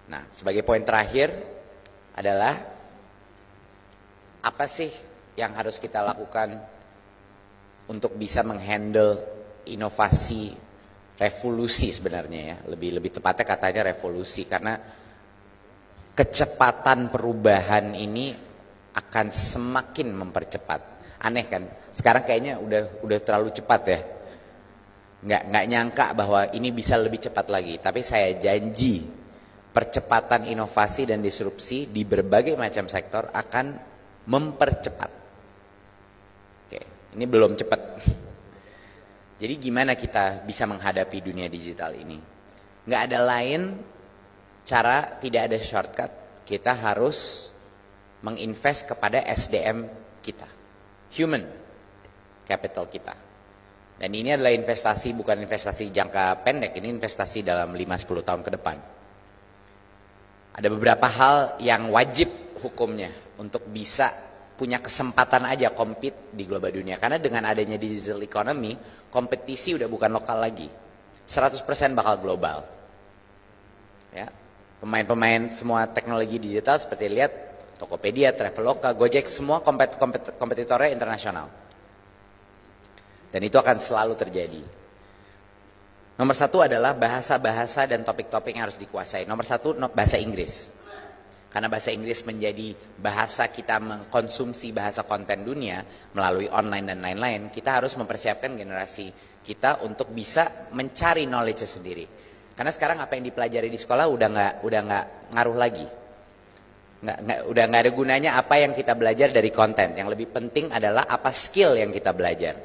Nah, sebagai poin terakhir adalah apa sih yang harus kita lakukan untuk bisa menghandle inovasi revolusi sebenarnya ya. Lebih tepatnya katanya revolusi, karena kecepatan perubahan ini akan semakin mempercepat. Aneh kan? Sekarang kayaknya udah terlalu cepat ya. Nggak nyangka bahwa ini bisa lebih cepat lagi. Tapi saya janji percepatan inovasi dan disrupsi di berbagai macam sektor akan mempercepat. Oke, ini belum cepat. Jadi gimana kita bisa menghadapi dunia digital ini? Nggak ada lain cara, tidak ada shortcut. Kita harus menginvest kepada SDM kita, human capital kita. Dan ini adalah investasi, bukan investasi jangka pendek, ini investasi dalam 5-10 tahun ke depan. Ada beberapa hal yang wajib hukumnya untuk bisa punya kesempatan aja compete di global dunia. Karena dengan adanya digital economy, kompetisi udah bukan lokal lagi. 100% bakal global. Ya, pemain-pemain semua teknologi digital seperti lihat Tokopedia, Traveloka, Gojek, semua kompetitornya internasional. Dan itu akan selalu terjadi. Nomor satu adalah bahasa-bahasa dan topik-topik yang harus dikuasai. Nomor satu, bahasa Inggris. Karena bahasa Inggris menjadi bahasa kita mengkonsumsi bahasa konten dunia melalui online dan lain-lain, kita harus mempersiapkan generasi kita untuk bisa mencari knowledge sendiri. Karena sekarang apa yang dipelajari di sekolah udah nggak ngaruh lagi. Udah nggak ada gunanya apa yang kita belajar dari konten. Yang lebih penting adalah apa skill yang kita belajar.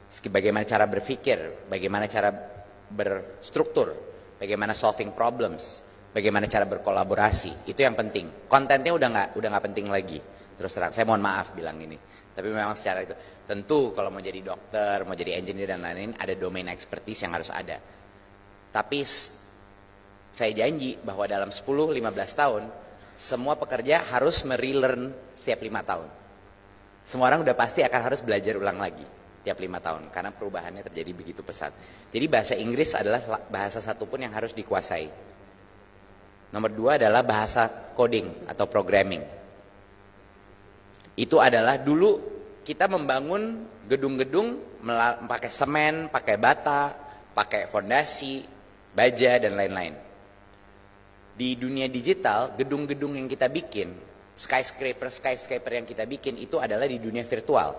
Bagaimana cara berpikir, bagaimana cara berstruktur, bagaimana solving problems, bagaimana cara berkolaborasi. Itu yang penting. Kontennya udah nggak penting lagi. Terus terang, saya mohon maaf bilang ini. Tapi memang secara itu, tentu kalau mau jadi dokter, mau jadi engineer dan lain-lain, ada domain expertise yang harus ada. Tapi saya janji bahwa dalam 10-15 tahun, semua pekerja harus merelearn setiap 5 tahun. Semua orang udah pasti akan harus belajar ulang lagi tiap 5 tahun. Karena perubahannya terjadi begitu pesat. Jadi bahasa Inggris adalah bahasa satupun yang harus dikuasai. Nomor 2 adalah bahasa coding atau programming. Itu adalah dulu kita membangun gedung-gedung pakai semen, pakai bata, pakai fondasi, baja, dan lain-lain. Di dunia digital, gedung-gedung yang kita bikin, skyscraper yang kita bikin, itu adalah di dunia virtual.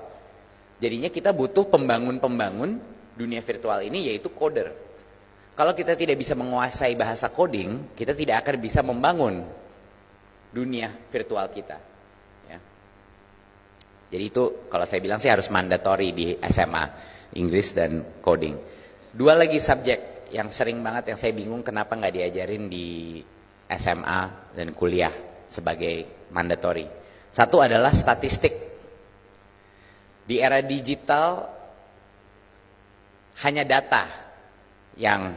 Jadinya kita butuh pembangun-pembangun dunia virtual ini, yaitu coder. Kalau kita tidak bisa menguasai bahasa coding, kita tidak akan bisa membangun dunia virtual kita. Ya. Jadi itu kalau saya bilang sih harus mandatory di SMA, Inggris dan coding. 2 lagi subjek yang sering banget yang saya bingung kenapa nggak diajarin di SMA dan kuliah sebagai mandatory. 1 adalah statistik. Di era digital hanya data yang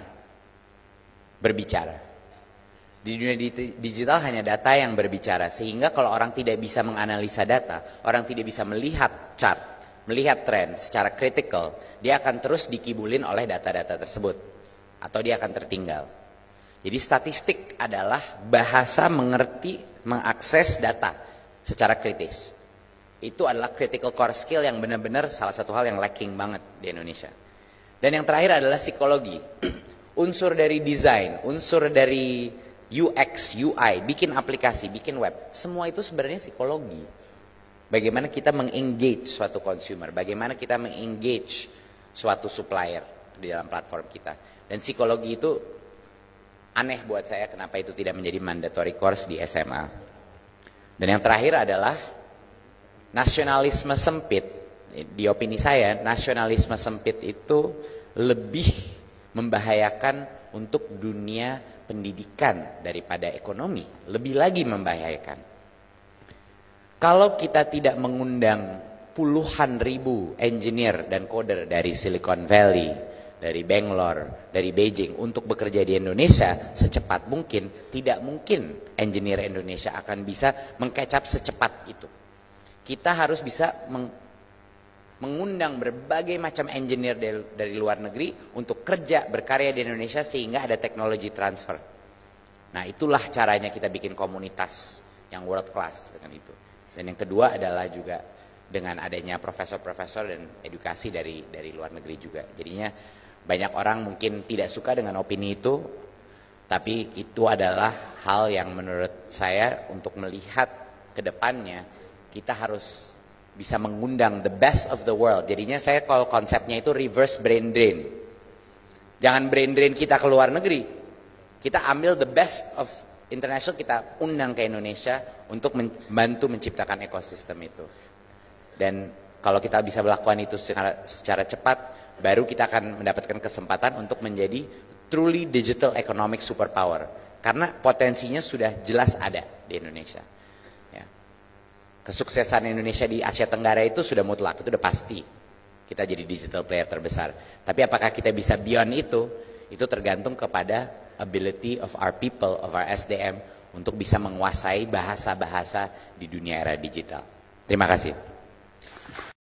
berbicara. Di dunia digital hanya data yang berbicara, sehingga kalau orang tidak bisa menganalisa data, orang tidak bisa melihat chart, melihat tren secara kritikal, dia akan terus dikibulin oleh data-data tersebut atau dia akan tertinggal. Jadi statistik adalah bahasa mengerti, mengakses data secara kritis. Itu adalah critical core skill yang benar-benar salah satu hal yang lacking banget di Indonesia. Dan yang terakhir adalah psikologi. Unsur dari desain, unsur dari UX, UI, bikin aplikasi, bikin web. Semua itu sebenarnya psikologi. Bagaimana kita mengengage suatu consumer, bagaimana kita mengengage suatu supplier di dalam platform kita. Dan psikologi itu aneh buat saya kenapa itu tidak menjadi mandatory course di SMA. Dan yang terakhir adalah nasionalisme sempit. Di opini saya, nasionalisme sempit itu lebih membahayakan untuk dunia pendidikan daripada ekonomi. Lebih lagi membahayakan. Kalau kita tidak mengundang puluhan ribu engineer dan coder dari Silicon Valley, dari Bangalore, dari Beijing untuk bekerja di Indonesia secepat mungkin, tidak mungkin engineer Indonesia akan bisa meng-catch up secepat itu. Kita harus bisa mengundang berbagai macam engineer dari luar negeri untuk kerja berkarya di Indonesia sehingga ada teknologi transfer. Nah, itulah caranya kita bikin komunitas yang world class dengan itu. Dan yang kedua adalah juga dengan adanya profesor-profesor dan edukasi dari luar negeri juga. Jadinya banyak orang mungkin tidak suka dengan opini itu, tapi itu adalah hal yang menurut saya untuk melihat ke depannya kita harus bisa mengundang the best of the world. Jadinya saya kalau konsepnya itu reverse brain drain. Jangan brain drain kita ke luar negeri. Kita ambil the best of international, kita undang ke Indonesia untuk membantu menciptakan ekosistem itu. Dan kalau kita bisa melakukan itu secara cepat, baru kita akan mendapatkan kesempatan untuk menjadi truly digital economic superpower. Karena potensinya sudah jelas ada di Indonesia. Ya. Kesuksesan Indonesia di Asia Tenggara itu sudah mutlak, itu sudah pasti. Kita jadi digital player terbesar. Tapi apakah kita bisa beyond itu tergantung kepada ability of our people, of our SDM, untuk bisa menguasai bahasa-bahasa di dunia era digital. Terima kasih.